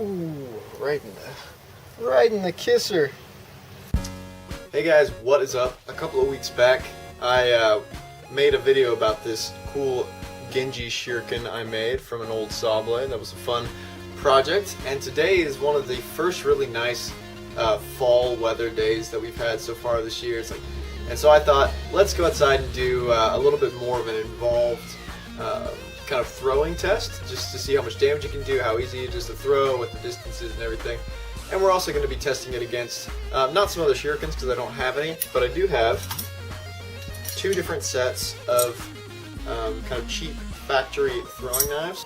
Ooh, right in the kisser. Hey guys, what is up? A couple of weeks back, I made a video about this cool Genji Shuriken I made from an old saw blade. That was a fun project, and today is one of the first really nice fall weather days that we've had so far this year. And so I thought, let's go outside and do a little bit more of an involved kind of throwing test, just to see how much damage it can do, how easy it is to throw, what the distances and everything. And we're also going to be testing it against, not some other Shurikens because I don't have any, but I do have two different sets of kind of cheap factory throwing knives.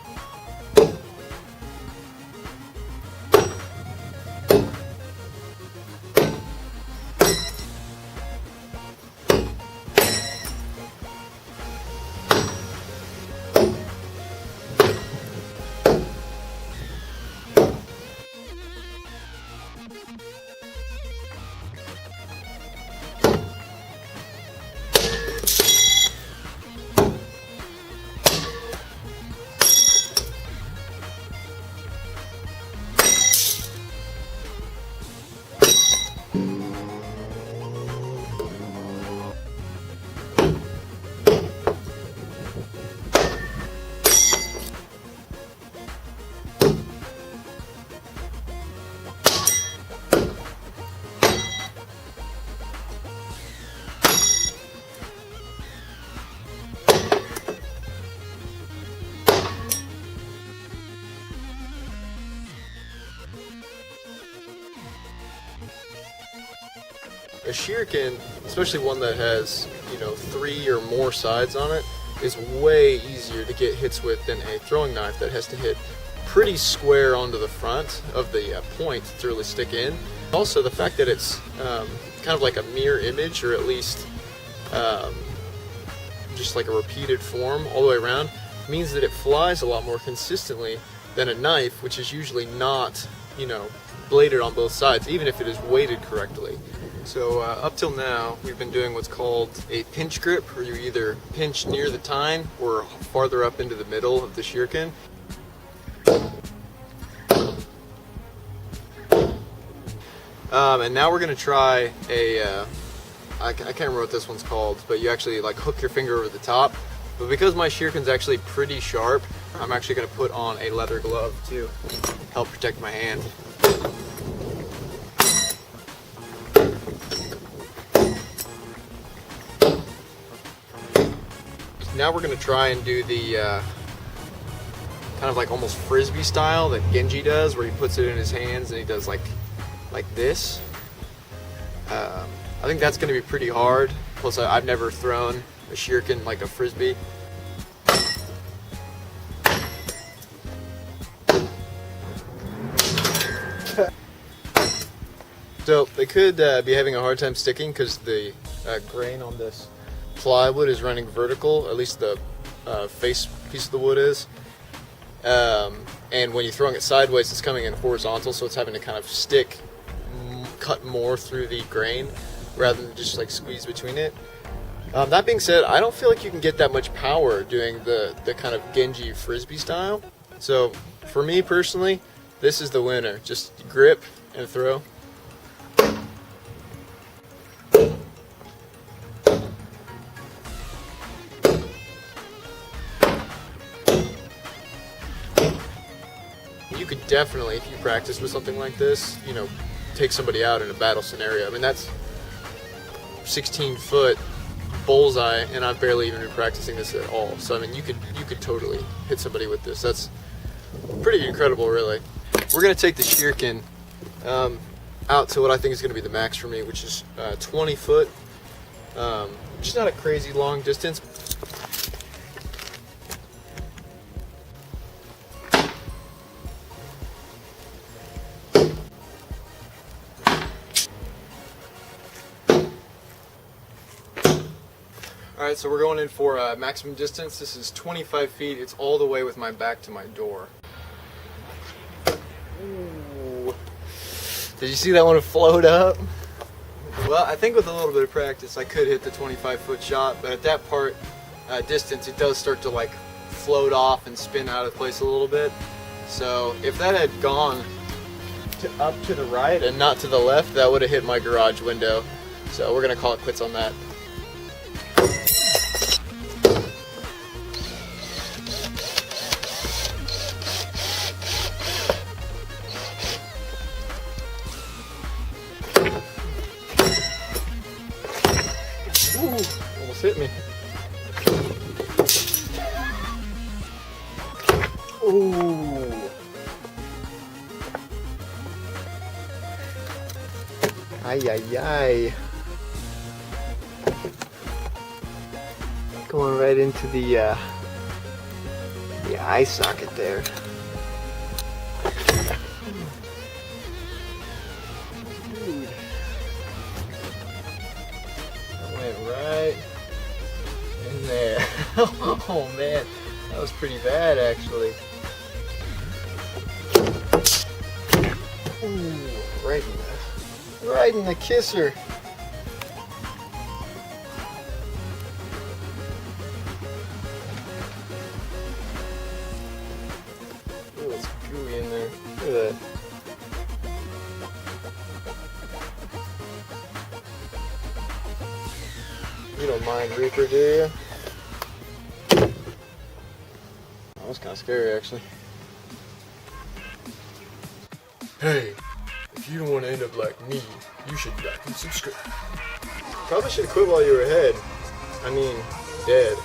A Shuriken, especially one that has, 3 or more sides on it, is way easier to get hits with than a throwing knife that has to hit pretty square onto the front of the point to really stick in. Also, the fact that it's kind of like a mirror image, or at least just like a repeated form all the way around, means that it flies a lot more consistently than a knife, which is usually not, bladed on both sides, even if it is weighted correctly. So up till now, we've been doing what's called a pinch grip, where you either pinch near the tine or farther up into the middle of the Shuriken. And now we're going to try I can't remember what this one's called, but you actually like hook your finger over the top. But because my Shuriken's actually pretty sharp, I'm actually going to put on a leather glove to help protect my hand. Now we're going to try and do the kind of like almost frisbee style that Genji does, where he puts it in his hands and he does like this. I think that's going to be pretty hard. Plus, I've never thrown a Shuriken like a frisbee. So they could be having a hard time sticking because the grain on this plywood is running vertical, at least the face piece of the wood is. And when you're throwing it sideways, it's coming in horizontal, so it's having to kind of cut more through the grain rather than just like squeeze between it. That being said, I don't feel like you can get that much power doing the kind of Genji frisbee style. So for me personally, this is the winner. Just grip and throw. You could definitely, if you practice with something like this, take somebody out in a battle scenario. I mean, that's 16-foot bullseye, and I've barely even been practicing this at all. So I mean, you could totally hit somebody with this. That's pretty incredible, really. We're gonna take the Shuriken out to what I think is gonna be the max for me, which is 20 foot, which is not a crazy long distance. Alright, so we're going in for maximum distance. This is 25 feet. It's all the way with my back to my door. Ooh. Did you see that one float up? Well, I think with a little bit of practice I could hit the 25-foot shot, but at that part distance it does start to like float off and spin out of place a little bit. So if that had gone up to the right and not to the left, that would have hit my garage window. So we're gonna call it quits on that. Ooh, almost hit me. Ooh. Ay, ay, ay. Going right into the eye socket there. Dude. That went right in there. Oh man, that was pretty bad actually. Ooh, right in the kisser. Ooh, it's gooey in there. Look at that. You don't mind Reaper, do you? That was kind of scary actually. Hey, if you don't want to end up like me, you should like and subscribe. Probably should have quit while you were ahead. I mean, dead.